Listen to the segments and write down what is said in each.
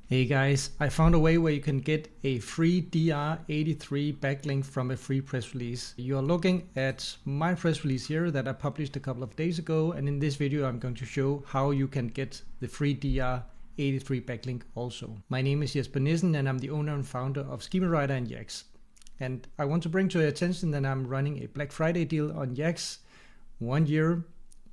Hey guys, I found a way where you can get a free DR83 backlink from a free press release. You're looking at my press release here that I published a couple of days ago, and in this video I'm going to show how you can get the free DR83 backlink also. My name is Jesper Nissen and I'm the owner and founder of Schema Writer and YACSS. And I want to bring to your attention that I'm running a Black Friday deal on YACSS, 1 year,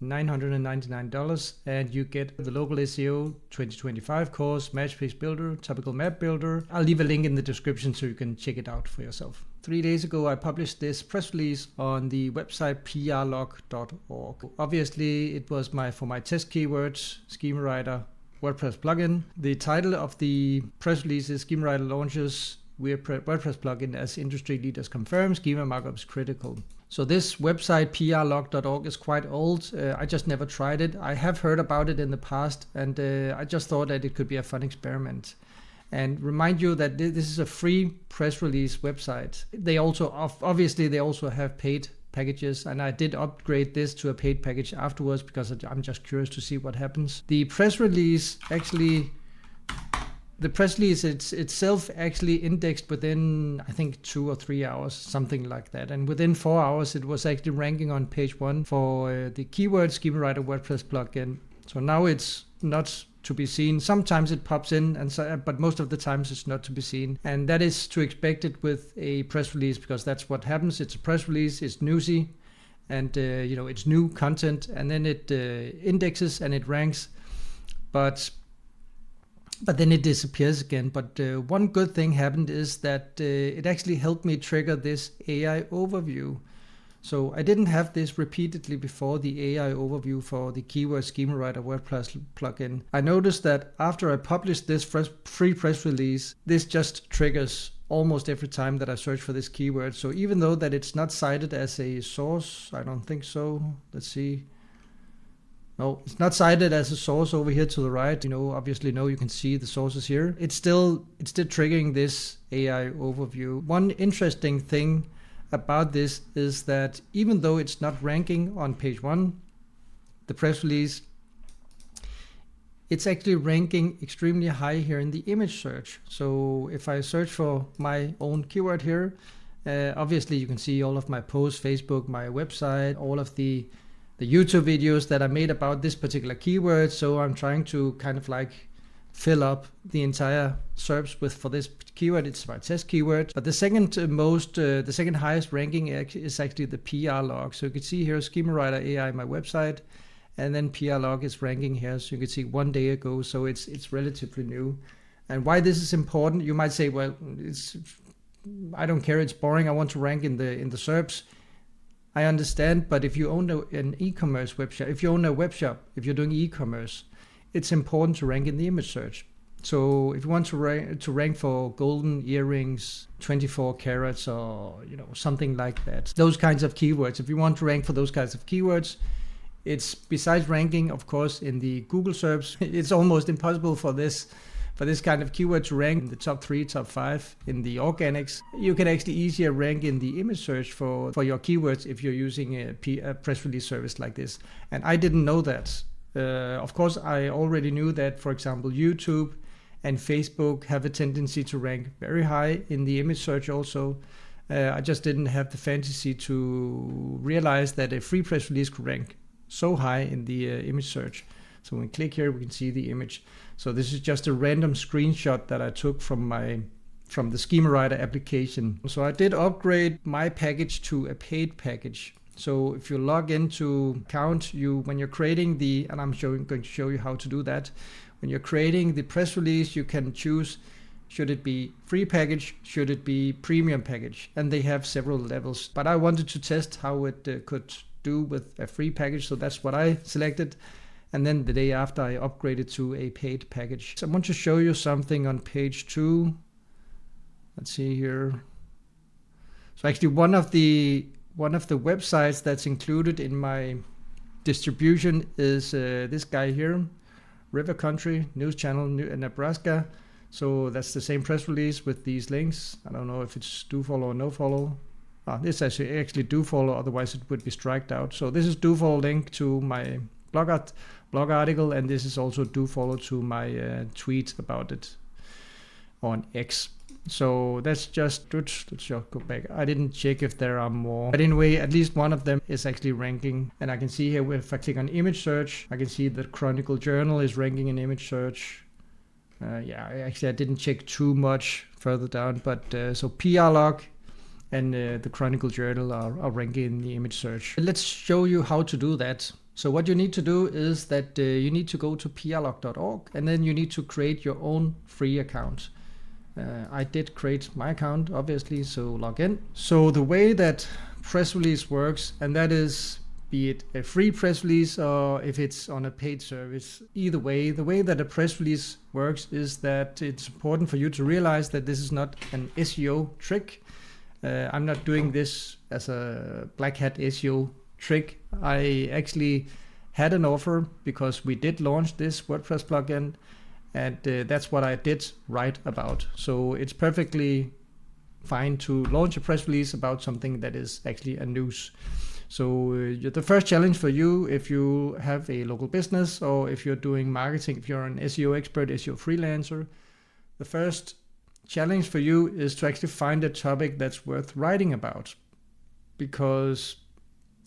$999, and you get the Local SEO 2025 course, Match Page Builder, Topical Map Builder. I'll leave a link in the description so you can check it out for yourself. 3 days ago, I published this press release on the website prlog.org. Obviously, it was for my test keywords, Schema Writer, WordPress plugin. The title of the press release is Schema Writer launches WordPress plugin as industry leaders confirm, schema markups critical. So this website prlog.org is quite old. I just never tried it. I have heard about it in the past, and I just thought that it could be a fun experiment. And remind you that this is a free press release website. They also obviously they also have paid packages, and I did upgrade this to a paid package afterwards because I'm just curious to see what happens. The press release itself actually indexed within, I think, 2 or 3 hours, something like that. And within 4 hours, it was actually ranking on page 1 for the keyword Schema Writer WordPress plugin. So now it's not to be seen. Sometimes it pops in, but most of the times it's not to be seen. And that is to expect it with a press release, because that's what happens. It's a press release, it's newsy, and it's new content, and then it indexes and it ranks. But then it disappears again. But one good thing happened is that it actually helped me trigger this AI overview. So I didn't have this repeatedly before, the AI overview for the keyword Schema Writer WordPress plugin. I noticed that after I published this free press release, this just triggers almost every time that I search for this keyword. So even though that it's not cited as a source, I don't think so. Let's see. No, it's not cited as a source over here to the right. Obviously, you can see the sources here. It's still triggering this AI overview. One interesting thing about this is that even though it's not ranking on page 1, the press release, it's actually ranking extremely high here in the image search. So if I search for my own keyword here, obviously you can see all of my posts, Facebook, my website, all of the YouTube videos that I made about this particular keyword. So I'm trying to kind of like fill up the entire SERPs for this keyword. It's my test keyword. But the second highest ranking is actually the PR log. So you can see here Schema Writer AI, my website, and then PR log is ranking here. So you can see 1 day ago. So it's relatively new. And why this is important, you might say, well, I don't care, it's boring. I want to rank in the SERPs. I understand, but if you own an e-commerce webshop, if you own a web shop, if you're doing e-commerce, it's important to rank in the image search. So if you want to rank for golden earrings, 24 carats, or something like that, those kinds of keywords, if you want to rank for those kinds of keywords, it's besides ranking, of course, in the Google SERPs, it's almost impossible for this kind of keyword to rank in the top 3, top 5 in the organics. You can actually easier rank in the image search for your keywords if you're using a press release service like this. And I didn't know that. Of course, I already knew that, for example, YouTube and Facebook have a tendency to rank very high in the image search also. I just didn't have the fantasy to realize that a free press release could rank so high in the image search. So when we click here, we can see the image. So this is just a random screenshot that I took from the Schema Writer application. So I did upgrade my package to a paid package. So if you log into account, when you're creating and I'm going to show you how to do that. When you're creating the press release, you can choose, should it be free package, should it be premium package? And they have several levels. But I wanted to test how it could do with a free package. So that's what I selected. And then the day after, I upgraded to a paid package. So I want to show you something on page 2. Let's see here. So actually one of the websites that's included in my distribution is this guy here, River Country News Channel, Nebraska. So that's the same press release with these links. I don't know if it's do follow or no follow. This is actually do follow, otherwise it would be striked out. So this is do follow link to my blog article, and this is also do follow to my tweet about it. on X. So that's just, let's just go back. I didn't check if there are more, but anyway, at least one of them is actually ranking. And I can see here, if I click on image search, I can see that Chronicle Journal is ranking in image search. Yeah, actually I didn't check too much further down, but so PR log and the Chronicle Journal are ranking in the image search. Let's show you how to do that. So what you need to do is that you need to go to prlog.org, and then you need to create your own free account. I did create my account, obviously, so log in. So the way that press release works, and that is, be it a free press release or if it's on a paid service, either way, the way that a press release works is that it's important for you to realize that this is not an SEO trick. I'm not doing this as a black hat SEO trick. I actually had an offer because we did launch this WordPress plugin, and that's what I did write about. So it's perfectly fine to launch a press release about something that is actually a news. So the first challenge for you, if you have a local business or if you're doing marketing, if you're an SEO expert, SEO freelancer, the first challenge for you is to actually find a topic that's worth writing about. Because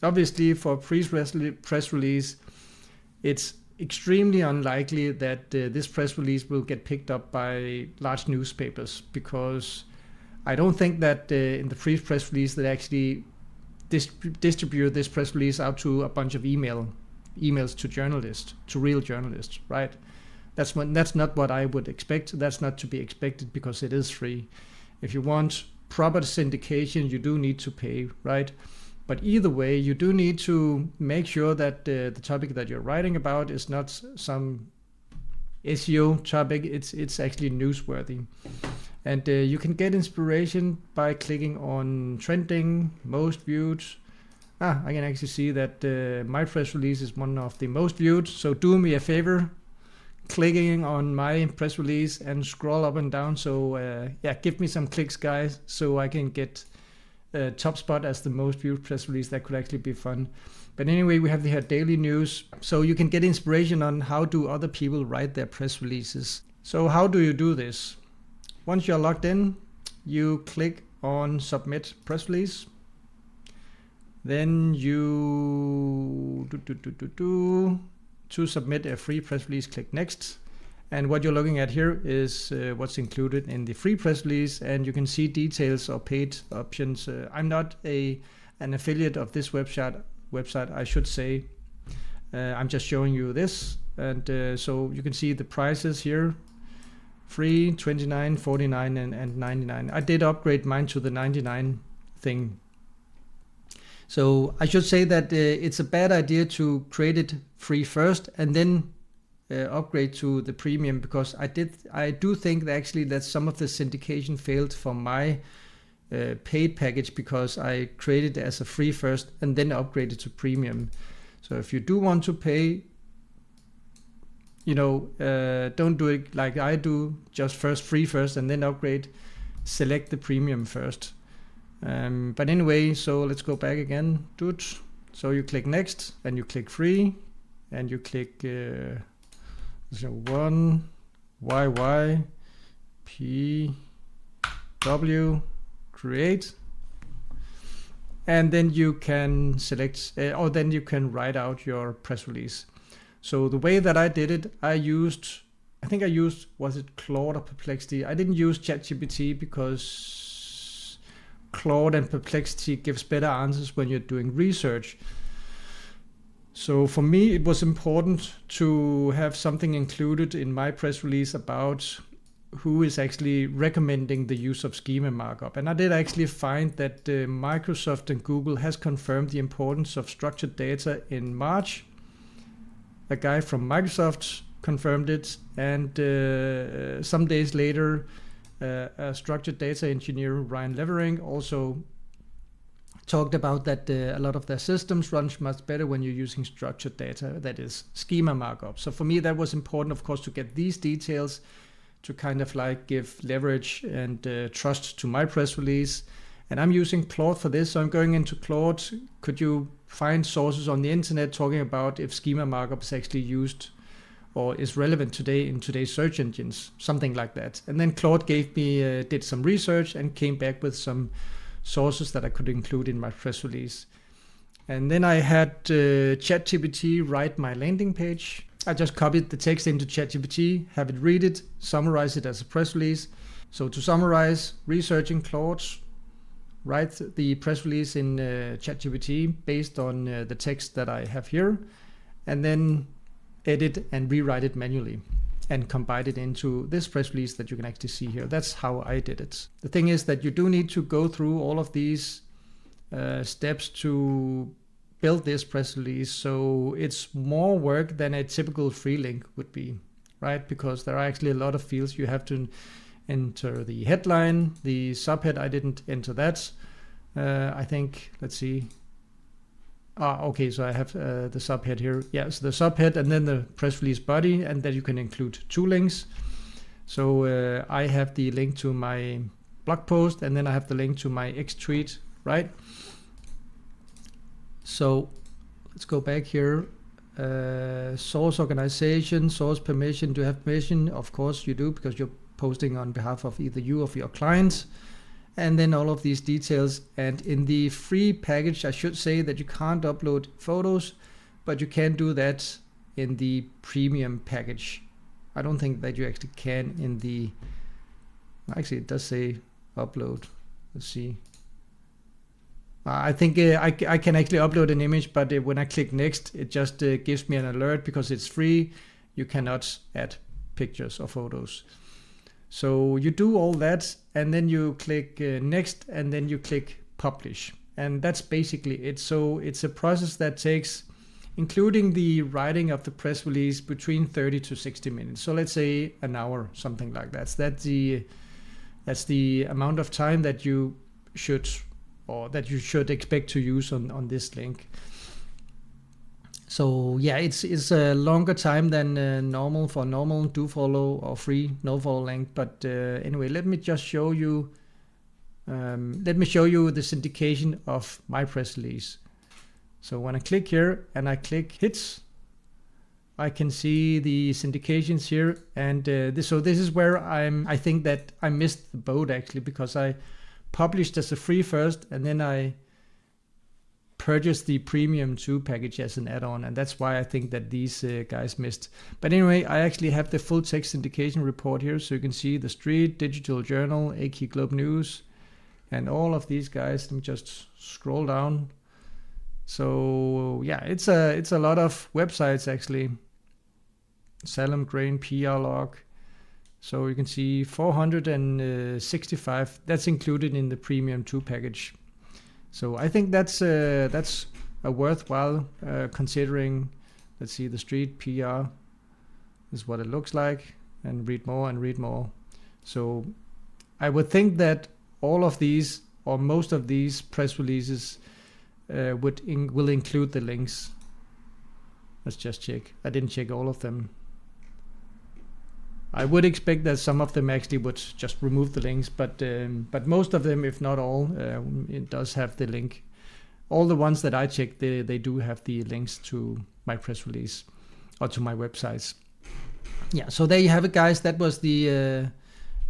obviously for a press release, it's extremely unlikely that this press release will get picked up by large newspapers, because I don't think that in the press release they actually distribute this press release out to a bunch of emails to journalists, to real journalists, right? That's not what I would expect. That's not to be expected because it is free. If you want proper syndication, you do need to pay, right? But either way, you do need to make sure that the topic that you're writing about is not some SEO topic. It's actually newsworthy. And you can get inspiration by clicking on trending, most viewed. I can actually see that my press release is one of the most viewed. So do me a favor, clicking on my press release and scroll up and down. So yeah, give me some clicks, guys, so I can get top spot as the most viewed press release. That could actually be fun. But anyway, we have the daily news, so you can get inspiration on how do other people write their press releases. So how do you do this? Once you're logged in, you click on submit press release. Then you to submit a free press release, click next. And what you're looking at here is what's included in the free press release, and you can see details or paid options. I'm not an affiliate of this website, I should say. I'm just showing you this, and so you can see the prices here: free, 29, 49, and 99. I did upgrade mine to the 99 thing. So I should say that it's a bad idea to create it free first and then upgrade to the premium, because I do think that actually that some of the syndication failed for my paid package, because I created it as a free first and then upgraded to premium. So if you do want to pay, don't do it like I do, just free first and then upgrade. Select the premium first. But anyway, so let's go back again. So you click next, and you click free, and you click 1 YY P W create, and then you can select or then you can write out your press release. So the way that I did it, I think I used, was it Claude or Perplexity? I didn't use ChatGPT because Claude and Perplexity gives better answers when you're doing research. So for me, it was important to have something included in my press release about who is actually recommending the use of schema markup. And I did actually find that Microsoft and Google has confirmed the importance of structured data in March. A guy from Microsoft confirmed it, and some days later, a structured data engineer, Ryan Levering, also talked about that a lot of their systems run much better when you're using structured data, that is schema markup. So for me, that was important, of course, to get these details to kind of like give leverage and trust to my press release. And I'm using Claude for this, so I'm going into Claude. Could you find sources on the internet talking about if schema markup is actually used or is relevant today in today's search engines, something like that. And then Claude gave me, did some research and came back with some sources that I could include in my press release. And then I had ChatGPT write my landing page. I just copied the text into ChatGPT, have it read it, summarize it as a press release. So to summarize, researching Claude, write the press release in ChatGPT based on the text that I have here, and then edit and rewrite it manually and combine it into this press release that you can actually see here. That's how I did it. The thing is that you do need to go through all of these steps to build this press release, so it's more work than a typical free link would be, right? Because there are actually a lot of fields. You have to enter the headline, the subhead. I didn't enter that. I think, let's see. Okay, so I have the subhead here. Yeah, so the subhead and then the press release body, and then you can include 2 links. So I have the link to my blog post, and then I have the link to my X tweet, right? So let's go back here. Source organization, source permission. Do you have permission? Of course you do, because you're posting on behalf of either you or for your clients. And then all of these details. And in the free package, I should say that you can't upload photos, but you can do that in the premium package. I don't think that you actually can in the, actually it does say upload. Let's see. I think I can actually upload an image, but when I click next, it just gives me an alert because it's free. You cannot add pictures or photos. So you do all that, and then you click next, and then you click publish. And that's basically it. So it's a process that takes, including the writing of the press release, between 30 to 60 minutes. So let's say an hour, something like that. That's the amount of time that you should expect to use on this link. So yeah, it's a longer time than normal for normal do follow or free no follow link. But anyway, let me just show you. Let me show you the syndication of my press release. So when I click here and I click hits, I can see the syndications here, and this is where I think that I missed the boat actually, because I published as a free first, and then I purchased the premium 2 package as an add-on, and that's why I think that these guys missed. But anyway, I actually have the full text syndication report here, so you can see the Street, Digital Journal, AK Globe News, and all of these guys. Let me just scroll down. So yeah, it's a lot of websites actually. Salem Grain, PR Log. So you can see 465. That's included in the premium 2 package. So I think that's a worthwhile considering. Let's see, the Street PR is what it looks like, and read more and read more. So I would think that all of these or most of these press releases will include the links. Let's just check. I didn't check all of them. I would expect that some of them actually would just remove the links, but most of them, if not all, it does have the link. All the ones that I checked, they do have the links to my press release or to my websites. Yeah, so there you have it, guys. That was the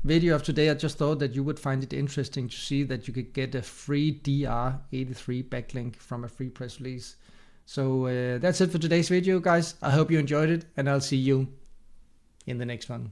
video of today. I just thought that you would find it interesting to see that you could get a free DR83 backlink from a free press release. So that's it for today's video, guys. I hope you enjoyed it, and I'll see you in the next one.